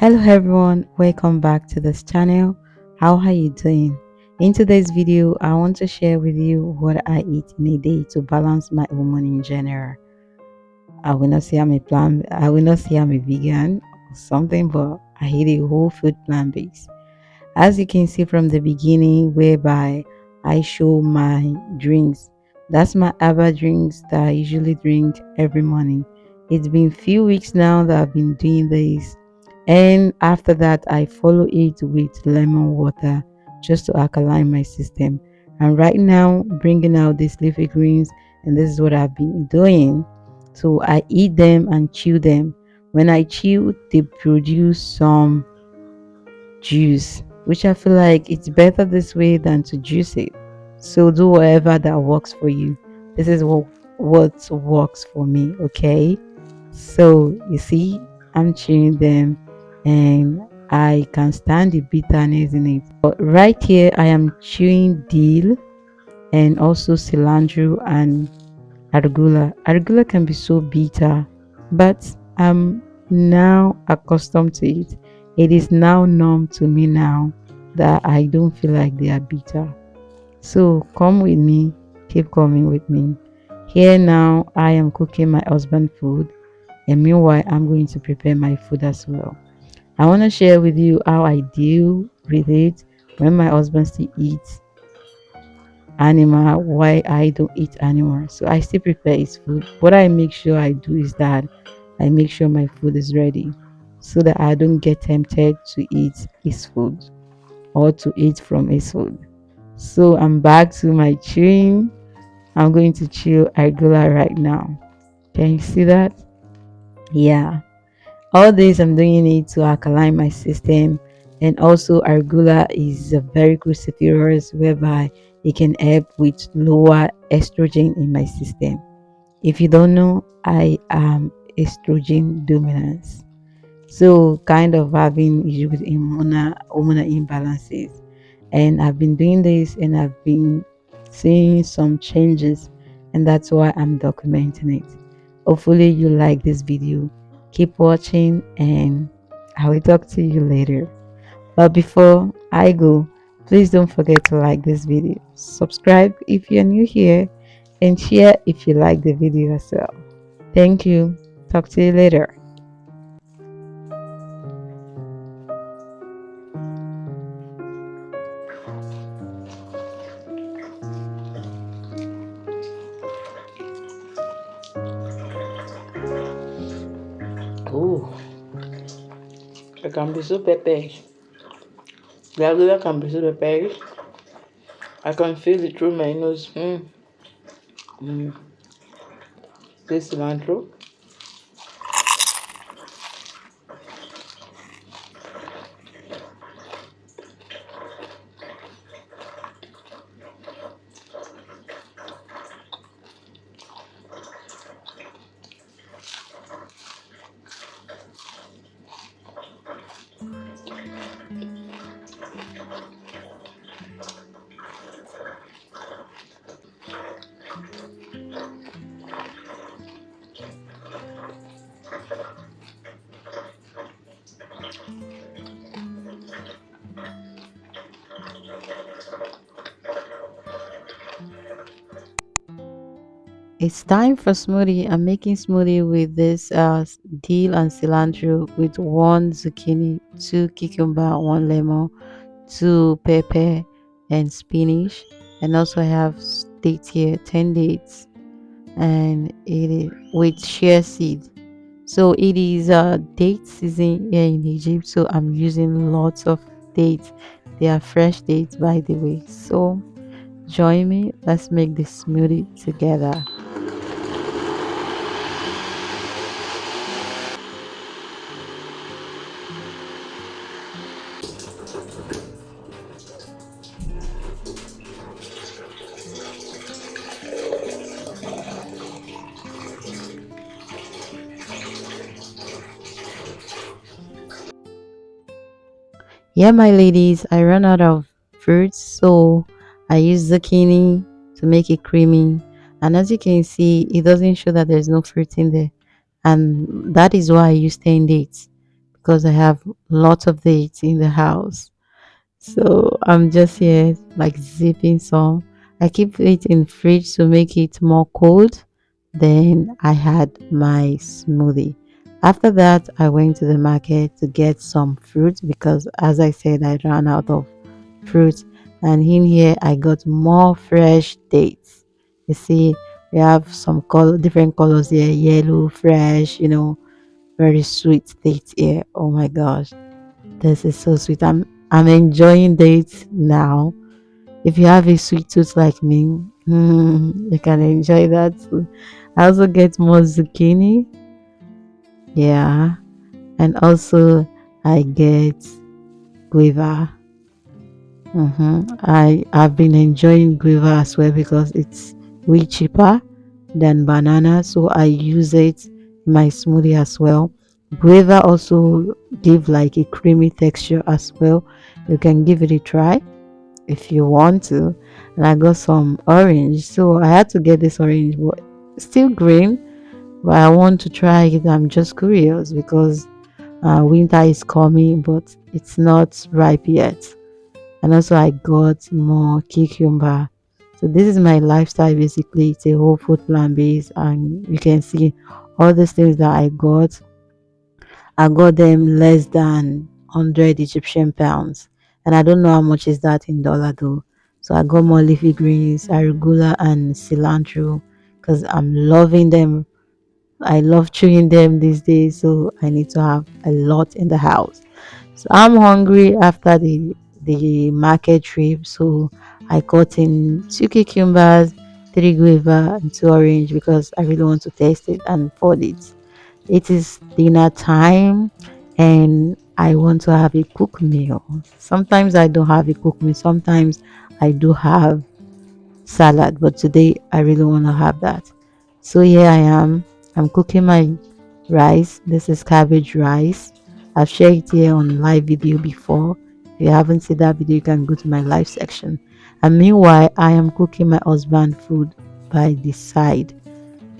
Hello everyone, welcome back to this channel. How are you doing? In today's video, I want to share with you what I eat in a day to balance my hormone in general. I will not say I'm a vegan or something, but I eat a whole food plant based. As you can see from the beginning, whereby I show my drinks. That's my herbal drinks that I usually drink every morning. It's been few weeks now that I've been doing this, and after that I follow it with lemon water just to alkaline my system. And right now, bringing out these leafy greens, and this is what I've been doing. So I eat them and chew them. When I chew, they produce some juice, which I feel like it's better this way than to juice it. So do whatever that works for you. This is what works for me, okay? So you see, I'm chewing them and I can stand the bitterness in it. But right here I am chewing dill and also cilantro and Arugula. Arugula can be so bitter, but I'm now accustomed to it. It is now numb to me now that I don't feel like they are bitter. So come with me, keep coming with me. Here now, I am cooking my husband food, and meanwhile, I'm going to prepare my food as well. I want to share with you how I deal with it when my husband still eats animal, why I don't eat animal. So I still prepare his food. What I make sure I do is that I make sure my food is ready so that I don't get tempted to eat his food or to eat from his food. So I'm back to my chewing. I'm going to chew Argula right now. Can you see that? Yeah. All this I'm doing it to alkaline my system, and also Argula is a very cruciferous whereby it can help with lower estrogen in my system. If you don't know, I am estrogen dominance. So kind of having issue with hormonal imbalances. And I've been doing this and I've been seeing some changes, and that's why I'm documenting it. Hopefully you like this video. Keep watching and I will talk to you later. But before I go, please don't forget to like this video, subscribe if you're new here, and share if you like the video as well. Thank you. Talk to you later. Oh, I can be so pepperish. The regular can be so pepperish. I can feel it through my nose. Mm. This cilantro. It's time for smoothie. I'm making smoothie with this dill and cilantro with one zucchini, two cucumber, one lemon, two pepper and spinach. And also I have dates here, 10 dates, and it is with shea seed. So it is date season here in Egypt. So I'm using lots of dates. They are fresh dates, by the way. So join me. Let's make this smoothie together. Yeah, my ladies, I ran out of fruits, so I use zucchini to make it creamy. And as you can see, it doesn't show that there's no fruit in there. And that is why I use 10 dates, because I have lots of dates in the house. So I'm just here like zipping some. I keep it in fridge to make it more cold. Then I had my smoothie. After that, I went to the market to get some fruit because, as I said, I ran out of fruit. And in here, I got more fresh dates. You see, we have some different colors here: yellow, fresh, very sweet dates here. Oh my gosh, this is so sweet. I'm enjoying dates now. If you have a sweet tooth like me, you can enjoy that too. I also get more zucchini, yeah, and also I get guava. I've been enjoying guava as well because it's way cheaper than banana, so I use it in my smoothie as well. Guava also give like a creamy texture as well. You can give it a try if you want to. And I got some orange, so I had to get this orange, but still green. But I want to try it. I'm just curious because winter is coming, but it's not ripe yet. And also, I got more cucumber. So this is my lifestyle. Basically, it's a whole food plant base, and you can see all these things that I got. I got them less than 100 Egyptian pounds. And I don't know how much is that in dollar though. So I got more leafy greens, arugula, and cilantro because I'm loving them. I love chewing them these days. So I need to have a lot in the house. So I'm hungry after the market trip. So I got in two cucumbers, three guava, and two orange because I really want to taste it and for it is dinner time and I want to have a cook meal. Sometimes I don't have a cook meal. Sometimes I do have salad, but today I really want to have that. So here I am. I'm cooking my rice. This is cabbage rice. I've shared it here on live video before. If you haven't seen that video, you can go to my live section. And meanwhile, I am cooking my husband food by the side.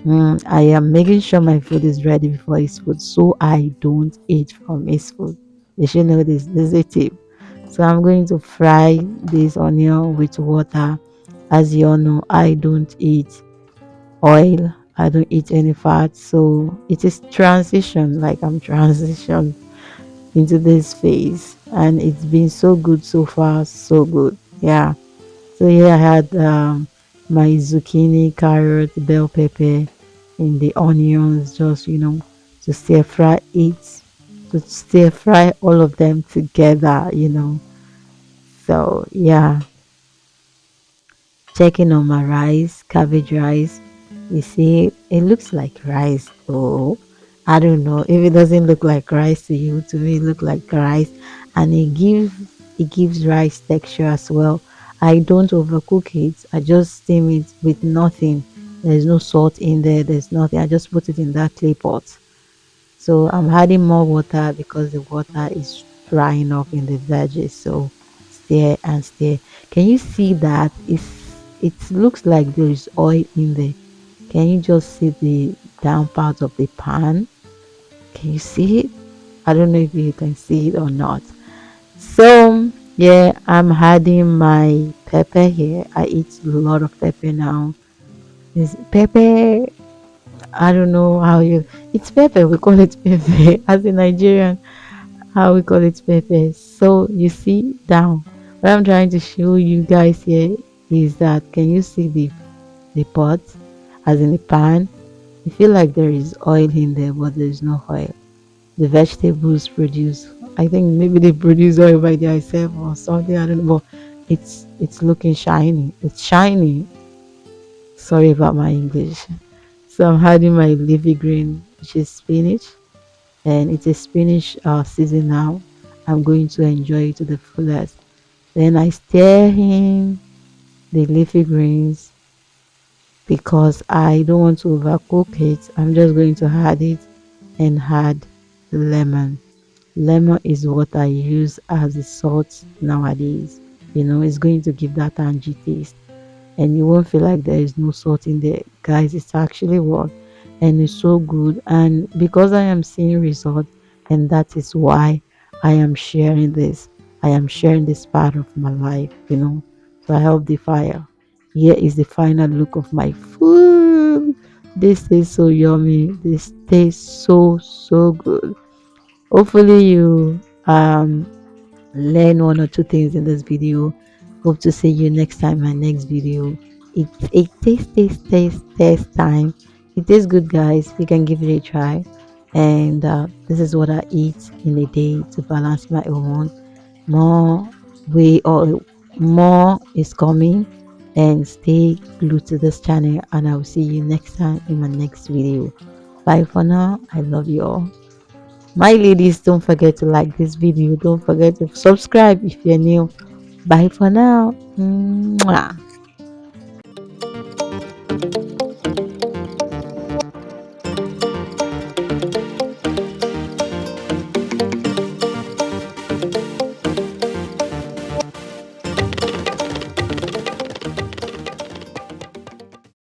I am making sure my food is ready before his food so I don't eat from his food. You should know this. This is a tip. So I'm going to fry this onion with water. As you all know, I don't eat oil. I don't eat any fat. So it is transition, like I'm transition into this phase. And it's been so good so far, so good. Yeah. So here I had my zucchini, carrot, bell pepper, and the onions, just to stir fry it, to stir fry all of them together. So yeah, checking on my rice, cabbage rice. You see, it looks like rice. Oh, I don't know if it doesn't look like rice to you. To me, it look like rice, and it gives rice texture as well. I don't overcook it. I just steam it with nothing. There's no salt in there. There's nothing. I just put it in that clay pot. So I'm adding more water because the water is drying up in the veggies. So stir and stir. Can you see that? It looks like there is oil in there. Can you just see the down part of the pan? Can you see it? I don't know if you can see it or not. So yeah, I'm adding my pepper here. I eat a lot of pepper now. Is pepper? I don't know how you. It's pepper. We call it pepper as a Nigerian. How we call it pepper. So you see down. What I'm trying to show you guys here is that can you see the pot as in the pan? You feel like there is oil in there, but there is no oil. The vegetables produce. I think maybe they produce oil by themselves or something. I don't know. But it's looking shiny. It's shiny. Sorry about my English. So I'm adding my leafy green, which is spinach, and it's a spinach season now. I'm going to enjoy it to the fullest. Then I stir in the leafy greens because I don't want to overcook it. I'm just going to add it and add lemon. Lemon is what I use as a salt nowadays. It's going to give that tangy taste and you won't feel like there is no salt in there. Guys, it's actually what and it's so good. And because I am seeing result, and that is why I am sharing this. I am sharing this part of my life. So I have the fire. Here is the final look of my food. This is so yummy. This tastes so good. Hopefully you learn one or two things in this video. Hope to see you next time in my next video. It tastes time. It tastes good, guys. You can give it a try. And this is what I eat in a day to balance my hormone. More way or more is coming, and stay glued to this channel, and I will see you next time in my next video. Bye for now. I love you all. My ladies, don't forget to like this video. Don't forget to subscribe if you're new. Bye for now. Mwah.